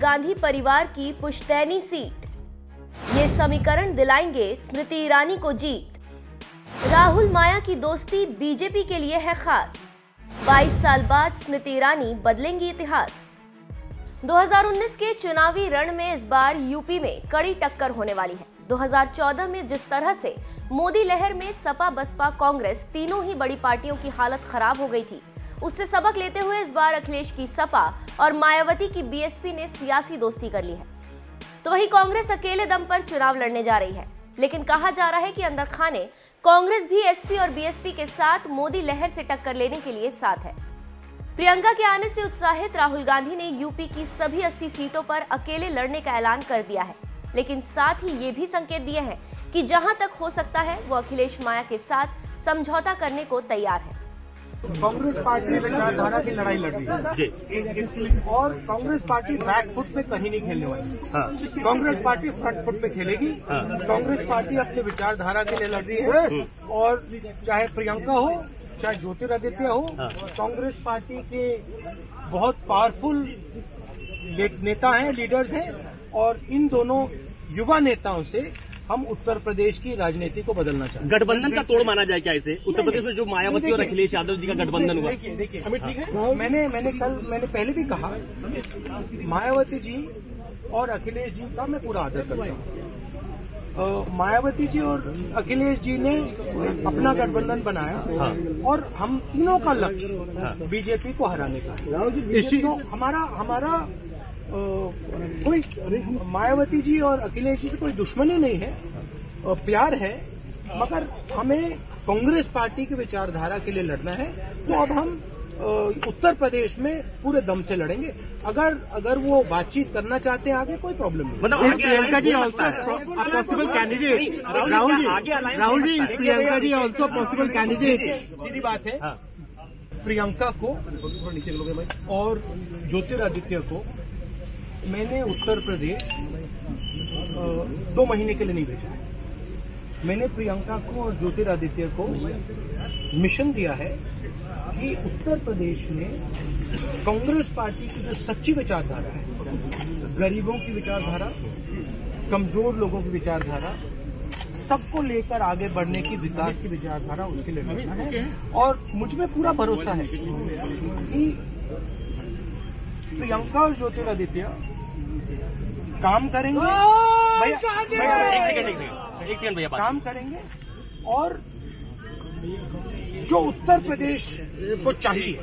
गांधी परिवार की पुश्तैनी सीट। ये समीकरण दिलाएंगे स्मृति ईरानी को जीत। राहुल माया की दोस्ती बीजेपी के लिए है खास। 22 साल बाद स्मृति ईरानी बदलेंगी इतिहास। 2019 के चुनावी रण में इस बार यूपी में कड़ी टक्कर होने वाली है। 2014 में जिस तरह से मोदी लहर में सपा, बसपा, कांग्रेस तीनों ही बड़ी पार्टियों की हालत खराब हो गई थी, उससे सबक लेते हुए इस बार अखिलेश की सपा और मायावती की बीएसपी ने सियासी दोस्ती कर ली है। तो वहीं कांग्रेस अकेले दम पर चुनाव लड़ने जा रही है, लेकिन कहा जा रहा है कि अंदर खाने कांग्रेस भी एसपी और बीएसपी के साथ मोदी लहर से टक्कर लेने के लिए साथ है। प्रियंका के आने से उत्साहित राहुल गांधी ने यूपी की सभी 80 सीटों पर अकेले लड़ने का ऐलान कर दिया है, लेकिन साथ ही ये भी संकेत दिए हैं कि जहां तक हो सकता है वो अखिलेश माया के साथ समझौता करने को तैयार है। कांग्रेस पार्टी विचारधारा की लड़ाई लड़ रही है और कांग्रेस पार्टी बैक फुट पे कहीं नहीं खेलने वाली। कांग्रेस पार्टी फ्रंट फुट पे खेलेगी। कांग्रेस पार्टी अपने विचारधारा के लिए लड़ रही है और चाहे प्रियंका हो चाहे ज्योतिरादित्य हो, कांग्रेस पार्टी के बहुत पावरफुल नेता हैं, लीडर्स हैं और इन दोनों युवा नेताओं से हम उत्तर प्रदेश की राजनीति को बदलना चाहते हैं। गठबंधन का तोड़ माना जाए क्या इसे? उत्तर प्रदेश में जो मायावती और अखिलेश यादव जी का गठबंधन हुआ। देखिए हमें ठीक है। मैंने पहले भी कहा, मायावती जी और अखिलेश जी का मैं पूरा आदर करता हूँ। मायावती जी और अखिलेश जी ने अपना गठबंधन बनाया और हम तीनों का लक्ष्य बीजेपी को हराने का है। तो हमारा कोई मायावती जी और अखिलेश जी से कोई दुश्मनी नहीं है, प्यार है, मगर हमें कांग्रेस पार्टी की विचारधारा के लिए लड़ना है। तो अब हम उत्तर प्रदेश में पूरे दम से लड़ेंगे। अगर वो बातचीत करना चाहते हैं आगे, कोई प्रॉब्लम नहीं। मतलब Priyanka ji also possible candidate. Rahul ji Priyanka ji also possible candidate. सीधी बात है, प्रियंका को और ज्योतिरादित्य को मैंने उत्तर प्रदेश 2 महीने के लिए नहीं भेजा। मैंने प्रियंका को और ज्योतिरादित्य को मिशन दिया है कि उत्तर प्रदेश में कांग्रेस पार्टी की जो सच्ची विचारधारा है, गरीबों की विचारधारा, कमजोर लोगों की विचारधारा, सबको लेकर आगे बढ़ने की, विकास की विचारधारा, उसके लिए लड़ना है। और मुझ में पूरा भरोसा है कि प्रियंका और ज्योतिरादित्य काम करेंगे। एक सेकंड भैया, काम करेंगे और जो उत्तर प्रदेश को चाहिए,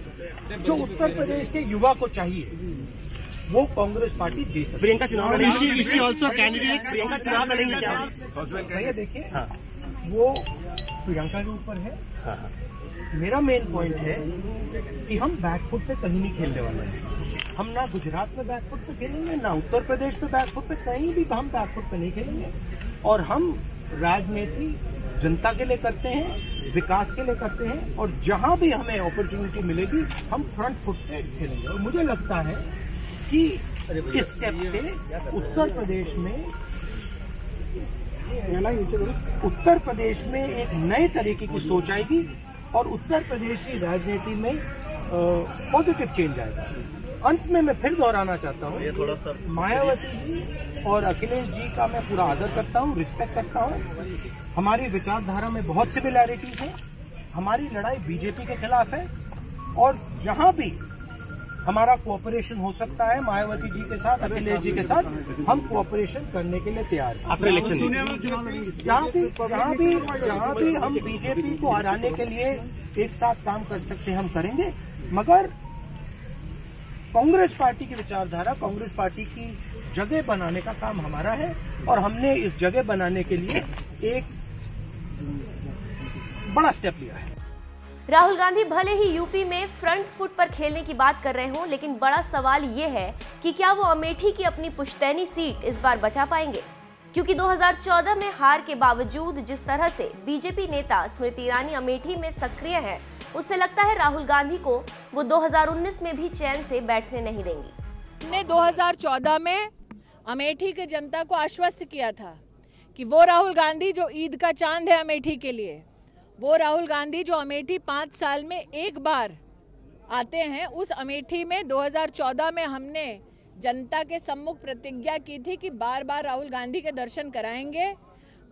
जो उत्तर प्रदेश के युवा को चाहिए, वो कांग्रेस पार्टी दे सकती है। प्रियंका चुनाव लड़ेंगी ऑल्सो कैंडिडेट। प्रियंका चुनाव लड़ेंगी क्या? भैया देखिए, वो प्रियंका के ऊपर है। मेरा मेन पॉइंट है कि हम बैकफुट पे कहीं नहीं खेलने वाले हैं। हम ना गुजरात में बैकफुट पे खेलेंगे, ना उत्तर प्रदेश पे बैकफुट पे, कहीं भी हम बैकफुट पे नहीं खेलेंगे। और हम राजनीति जनता के लिए करते हैं, विकास के लिए करते हैं और जहां भी हमें अपॉर्चुनिटी मिलेगी हम फ्रंट फुट पे खेलेंगे। और मुझे लगता है कि इस स्टेप से उत्तर प्रदेश में एक नए तरीके की सोच आएगी और उत्तर प्रदेश की राजनीति में पॉजिटिव चेंज आएगा। अंत में मैं फिर दोहराना चाहता हूँ, मायावती जी और अखिलेश जी का मैं पूरा आदर करता हूँ, रिस्पेक्ट करता हूँ। हमारी विचारधारा में बहुत सिमिलैरिटीज है। हमारी लड़ाई बीजेपी के खिलाफ है और जहां भी हमारा कोऑपरेशन हो सकता है मायावती जी के साथ, अखिलेश जी के साथ, हम कोऑपरेशन करने के लिए तैयार हैं। आफ्टर इलेक्शन जहां भी हम बीजेपी को हराने के लिए एक साथ काम कर सकते हैं, हम करेंगे। मगर कांग्रेस पार्टी की विचारधारा, कांग्रेस पार्टी की जगह बनाने का काम हमारा है और हमने इस जगह बनाने के लिए एक बड़ा स्टेप लिया है। राहुल गांधी भले ही यूपी में फ्रंट फुट पर खेलने की बात कर रहे हों, लेकिन बड़ा सवाल ये है कि क्या वो अमेठी की अपनी पुश्तैनी सीट इस बार बचा पाएंगे? क्योंकि 2014 में हार के बावजूद जिस तरह से बीजेपी नेता स्मृति ईरानी अमेठी में सक्रिय हैं, उससे लगता है राहुल गांधी को वो 2019 में भी चैन से बैठने नहीं देंगी। हमने 2014 में अमेठी की जनता को आश्वस्त किया था कि वो राहुल गांधी जो ईद का चांद है अमेठी के लिए, वो राहुल गांधी जो अमेठी 5 साल में एक बार आते हैं, उस अमेठी में 2014 में हमने जनता के सम्मुख प्रतिज्ञा की थी कि बार बार राहुल गांधी के दर्शन कराएंगे।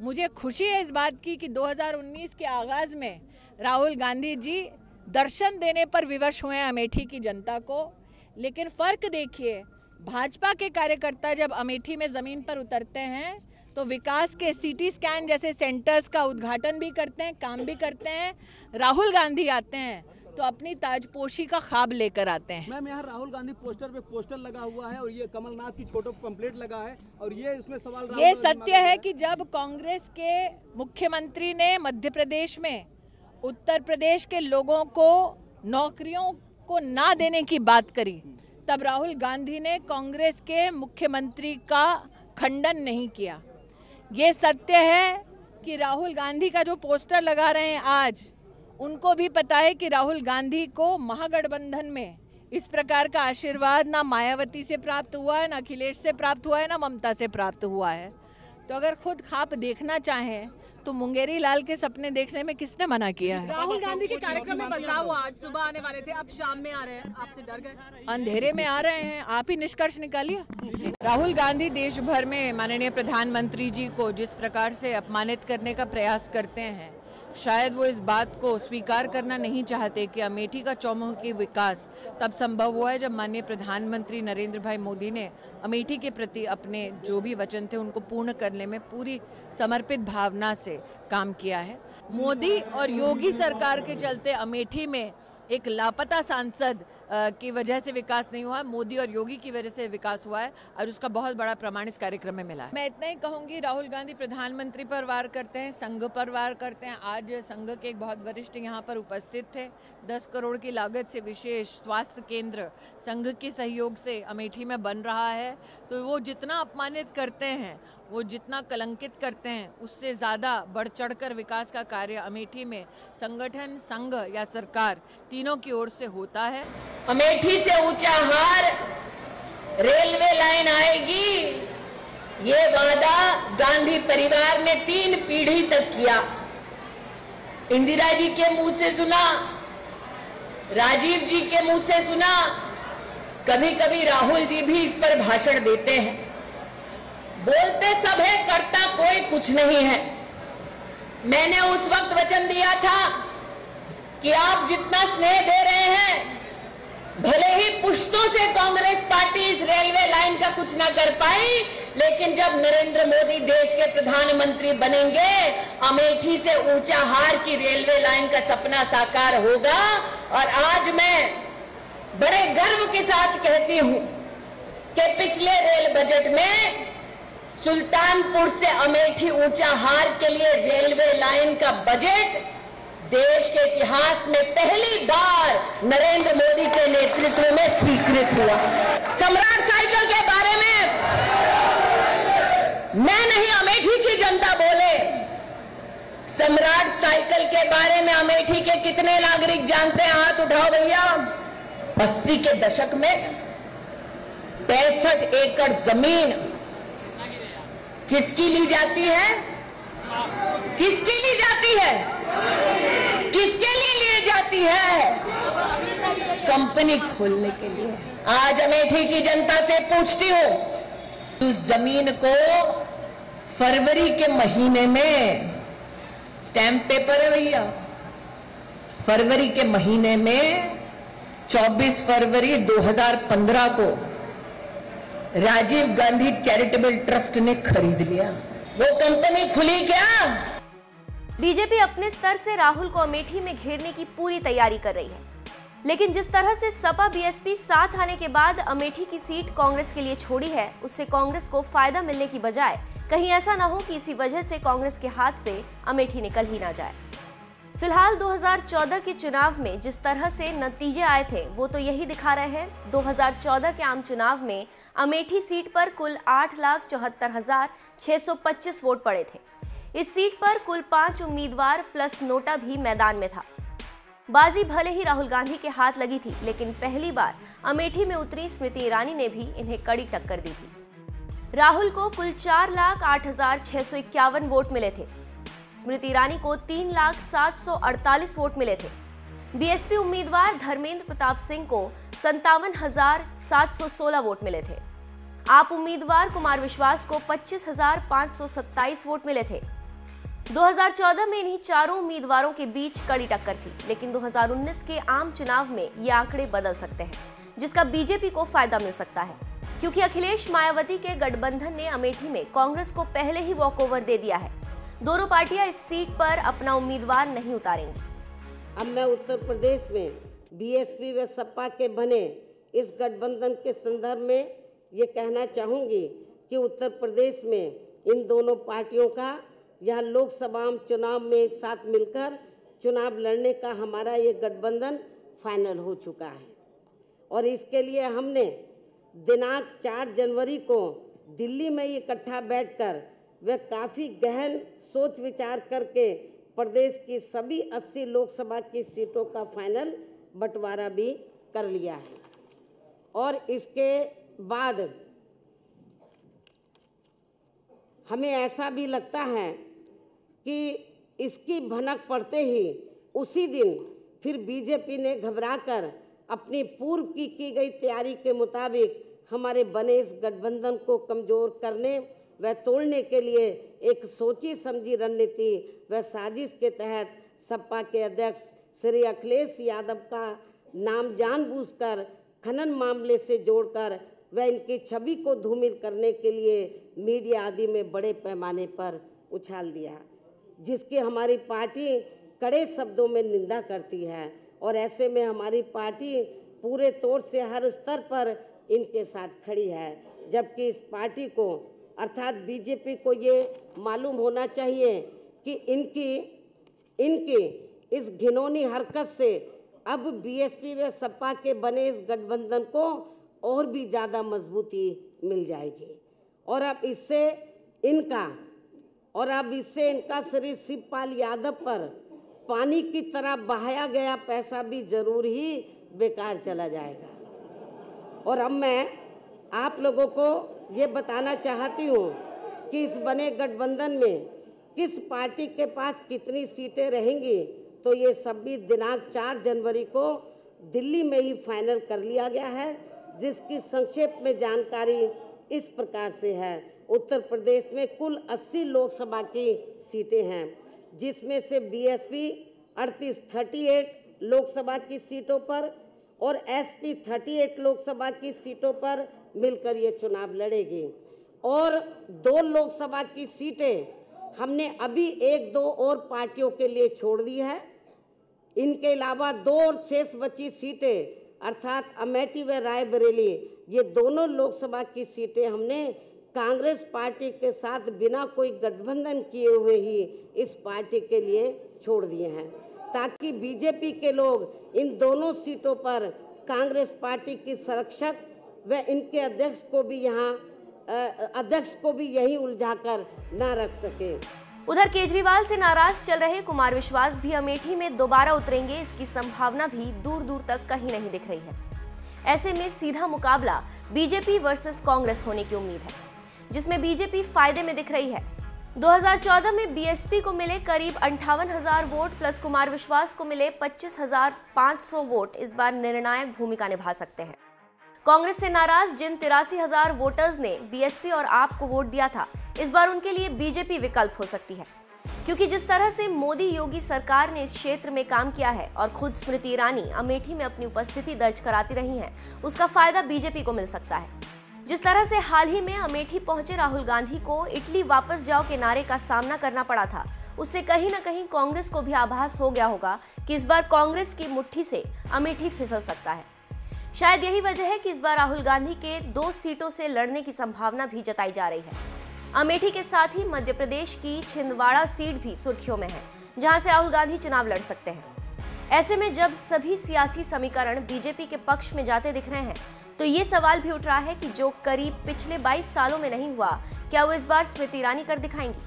मुझे खुशी है इस बात की कि 2019 के आगाज में राहुल गांधी जी दर्शन देने पर विवश हुए हैं अमेठी की जनता को। लेकिन फर्क देखिए, भाजपा के कार्यकर्ता जब अमेठी में जमीन पर उतरते हैं तो विकास के सीटी स्कैन जैसे सेंटर्स का उद्घाटन भी करते हैं, काम भी करते हैं। राहुल गांधी आते हैं तो अपनी ताजपोशी का ख्वाब लेकर आते हैं। मैम, यहाँ राहुल गांधी पोस्टर लगा हुआ है और ये कमलनाथ की फोटो पंपलेट लगा है और ये उसमें सवाल ये सत्य है कि जब कांग्रेस के मुख्यमंत्री ने मध्य प्रदेश में उत्तर प्रदेश के लोगों को नौकरियों को ना देने की बात करी, तब राहुल गांधी ने कांग्रेस के मुख्यमंत्री का खंडन नहीं किया। ये सत्य है कि राहुल गांधी का जो पोस्टर लगा रहे हैं आज, उनको भी पता है कि राहुल गांधी को महागठबंधन में इस प्रकार का आशीर्वाद ना मायावती से प्राप्त हुआ है, ना अखिलेश से प्राप्त हुआ है, ना ममता से प्राप्त हुआ है। तो अगर खुद ख्वाब देखना चाहें तो मुंगेरी लाल के सपने देखने में किसने मना किया है? राहुल गांधी के कार्यक्रम में बदलाव हुआ, आज सुबह आने वाले थे, अब शाम में आ रहे हैं, आपसे डर गए? अंधेरे में आ रहे हैं, आप ही निष्कर्ष निकालिए। राहुल गांधी देश भर में माननीय प्रधानमंत्री जी को जिस प्रकार से अपमानित करने का प्रयास करते हैं, शायद वो इस बात को स्वीकार करना नहीं चाहते कि अमेठी का चौमुखी विकास तब संभव हुआ है जब माननीय प्रधानमंत्री नरेंद्र भाई मोदी ने अमेठी के प्रति अपने जो भी वचन थे उनको पूर्ण करने में पूरी समर्पित भावना से काम किया है। मोदी और योगी सरकार के चलते अमेठी में एक लापता सांसद की वजह से विकास नहीं हुआ, मोदी और योगी की वजह से विकास हुआ है और उसका बहुत बड़ा प्रमाण इस कार्यक्रम में मिला है। मैं इतना ही कहूंगी, राहुल गांधी प्रधानमंत्री पर वार करते हैं, संघ पर वार करते हैं। आज संघ के एक बहुत वरिष्ठ यहाँ पर उपस्थित थे। 10 करोड़ की लागत से विशेष स्वास्थ्य केंद्र संघ के सहयोग से अमेठी में बन रहा है। तो वो जितना अपमानित करते हैं, वो जितना कलंकित करते हैं, उससे ज्यादा बढ़ चढ़कर विकास का कार्य अमेठी में संगठन, संघ या सरकार तीनों की ओर से होता है। अमेठी से ऊंचाहार रेलवे लाइन आएगी, ये वादा गांधी परिवार ने 3 पीढ़ी तक किया। इंदिरा जी के मुंह से सुना, राजीव जी के मुंह से सुना, कभी कभी राहुल जी भी इस पर भाषण देते हैं। बोलते सब है, करता कोई कुछ नहीं है। मैंने उस वक्त वचन दिया था कि आप जितना स्नेह दे रहे हैं, भले ही पुश्तों से कांग्रेस पार्टी इस रेलवे लाइन का कुछ ना कर पाई, लेकिन जब नरेंद्र मोदी देश के प्रधानमंत्री बनेंगे, अमेठी से ऊंचाहार की रेलवे लाइन का सपना साकार होगा। और आज मैं बड़े गर्व के साथ कहती हूं कि पिछले रेल बजट में सुल्तानपुर से अमेठी ऊंचाहार के लिए रेलवे लाइन का बजट देश के इतिहास में पहली बार नरेंद्र मोदी के नेतृत्व में स्वीकृत हुआ। सम्राट साइकिल के बारे में मैं नहीं, अमेठी की जनता बोले। सम्राट साइकिल के बारे में अमेठी के कितने नागरिक जानते हैं? हाथ उठाओ भैया। 80 के दशक में 65 एकड़ जमीन किसकी ली जाती है? किसकी ली जाती है? किसके लिए ली जाती है? कंपनी खोलने के लिए। आज अमेठी की जनता से पूछती हूं, उस जमीन को फरवरी के महीने में, स्टैंप पेपर है भैया, फरवरी के महीने में 24 फरवरी 2015 को राजीव गांधी चैरिटेबल ट्रस्ट ने खरीद लिया। वो कंपनी खुली क्या? बीजेपी अपने स्तर से राहुल को अमेठी में घेरने की पूरी तैयारी कर रही है, लेकिन जिस तरह से सपा बीएसपी साथ आने के बाद अमेठी की सीट कांग्रेस के लिए छोड़ी है, उससे कांग्रेस को फायदा मिलने की बजाय कहीं ऐसा न हो कि इसी वजह से कांग्रेस के हाथ से अमेठी निकल ही ना जाए। फिलहाल 2014 के चुनाव में जिस तरह से नतीजे आए थे, वो तो यही दिखा रहे हैं। 2014 के आम चुनाव में अमेठी सीट पर कुल 8,74,625 वोट पड़े थे। इस सीट पर कुल 5 उम्मीदवार प्लस नोटा भी मैदान में था। बाजी भले ही राहुल गांधी के हाथ लगी थी, लेकिन पहली बार अमेठी में उतरी स्मृति ईरानी ने भी इन्हें कड़ी टक्कर दी थी। राहुल को कुल 4,08,651 वोट मिले थे। स्मृति ईरानी को 3,07,48 वोट मिले थे। बीएसपी उम्मीदवार धर्मेंद्र प्रताप सिंह को 57,716 वोट मिले थे। आप उम्मीदवार कुमार विश्वास को 25,527 वोट मिले थे। 2014 में इन्हीं चारों उम्मीदवारों के बीच कड़ी टक्कर थी, लेकिन 2019 के आम चुनाव में ये आंकड़े बदल सकते हैं, जिसका बीजेपी को फायदा मिल सकता है, क्योंकि अखिलेश मायावती के गठबंधन ने अमेठी में कांग्रेस को पहले ही वॉकओवर दे दिया है। दोनों पार्टियां इस सीट पर अपना उम्मीदवार नहीं उतारेंगी। अब मैं उत्तर प्रदेश में बीएसपी व सपा के बने इस गठबंधन के संदर्भ में ये कहना चाहूँगी कि उत्तर प्रदेश में इन दोनों पार्टियों का यह लोकसभा चुनाव में एक साथ मिलकर चुनाव लड़ने का हमारा ये गठबंधन फाइनल हो चुका है और इसके लिए हमने दिनांक 4 जनवरी को दिल्ली में इकट्ठा बैठकर वे काफ़ी गहन सोच विचार करके प्रदेश की सभी 80 लोकसभा की सीटों का फाइनल बंटवारा भी कर लिया है और इसके बाद हमें ऐसा भी लगता है कि इसकी भनक पड़ते ही उसी दिन फिर बीजेपी ने घबराकर अपनी पूर्व की गई तैयारी के मुताबिक हमारे बने इस गठबंधन को कमज़ोर करने व तोड़ने के लिए एक सोची समझी रणनीति व साजिश के तहत सपा के अध्यक्ष श्री अखिलेश यादव का नाम जानबूझकर खनन मामले से जोड़कर व इनकी छवि को धूमिल करने के लिए मीडिया आदि में बड़े पैमाने पर उछाल दिया, जिसकी हमारी पार्टी कड़े शब्दों में निंदा करती है और ऐसे में हमारी पार्टी पूरे तौर से हर स्तर पर इनके साथ खड़ी है। जबकि इस पार्टी को अर्थात बीजेपी को ये मालूम होना चाहिए कि इनकी इस घिनौनी हरकत से अब बीएसपी व सपा के बने इस गठबंधन को और भी ज़्यादा मजबूती मिल जाएगी और अब इससे इनका श्री शिवपाल यादव पर पानी की तरह बहाया गया पैसा भी जरूर ही बेकार चला जाएगा। और अब मैं आप लोगों को ये बताना चाहती हूँ कि इस बने गठबंधन में किस पार्टी के पास कितनी सीटें रहेंगी, तो ये सभी दिनांक 4 जनवरी को दिल्ली में ही फाइनल कर लिया गया है, जिसकी संक्षेप में जानकारी इस प्रकार से है। उत्तर प्रदेश में कुल 80 लोकसभा की सीटें हैं, जिसमें से बीएसपी 38 लोकसभा की सीटों पर और एसपी 38 लोकसभा की सीटों पर मिलकर ये चुनाव लड़ेगी और 2 लोकसभा की सीटें हमने अभी 1-2 और पार्टियों के लिए छोड़ दी है। इनके अलावा 2 और शेष बची सीटें अर्थात अमेठी व रायबरेली, ये दोनों लोकसभा की सीटें हमने कांग्रेस पार्टी के साथ बिना कोई गठबंधन किए हुए ही इस पार्टी के लिए छोड़ दिए हैं, ताकि बीजेपी के लोग इन दोनों सीटों पर कांग्रेस पार्टी की संरक्षक व इनके अध्यक्ष को भी यही उलझाकर न रख सके। उधर केजरीवाल से नाराज चल रहे कुमार विश्वास भी अमेठी में दोबारा उतरेंगे, इसकी संभावना भी दूर दूर तक कहीं नहीं दिख रही है। ऐसे में सीधा मुकाबला बीजेपी वर्सेस कांग्रेस होने की उम्मीद है, जिसमें बीजेपी फायदे में दिख रही है। 2014 में बीएसपी को मिले करीब 58,000 वोट प्लस कुमार विश्वास को मिले 25,500 वोट इस बार निर्णायक भूमिका निभा सकते हैं। कांग्रेस से नाराज जिन 83,000 वोटर्स ने बीएसपी और आप को वोट दिया था, इस बार उनके लिए बीजेपी विकल्प हो सकती है, क्योंकि जिस तरह से मोदी योगी सरकार ने इस क्षेत्र में काम किया है और खुद स्मृति ईरानी अमेठी में अपनी उपस्थिति दर्ज कराती रही हैं, उसका फायदा बीजेपी को मिल सकता है। जिस तरह से हाल ही में अमेठी पहुंचे राहुल गांधी को इटली वापस जाओ के नारे का सामना करना पड़ा था, उससे कहीं ना कहीं कांग्रेस को भी आभास हो गया होगा कि इस बार कांग्रेस की मुट्ठी से अमेठी फिसल सकता है। शायद यही वजह है कि इस बार राहुल गांधी के 2 सीटों से लड़ने की संभावना भी जताई जा रही है। अमेठी के साथ ही मध्य प्रदेश की छिंदवाड़ा सीट भी सुर्खियों में है, जहां से राहुल गांधी चुनाव लड़ सकते हैं। ऐसे में जब सभी सियासी समीकरण बीजेपी के पक्ष में जाते दिख रहे हैं, तो ये सवाल भी उठ रहा है कि जो करीब पिछले 22 सालों में नहीं हुआ, क्या वो इस बार स्मृति ईरानी कर दिखाएंगी।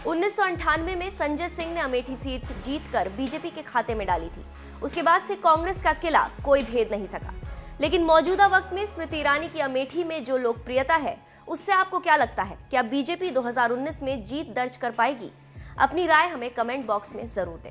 1998 में संजय सिंह ने अमेठी सीट जीतकर बीजेपी के खाते में डाली थी। उसके बाद से कांग्रेस का किला कोई भेद नहीं सका। लेकिन मौजूदा वक्त में स्मृति ईरानी की अमेठी में जो लोकप्रियता है, उससे आपको क्या लगता है? क्या बीजेपी 2019 में जीत दर्ज कर पाएगी? अपनी राय हमें कमेंट बॉक्स में जरूर दें।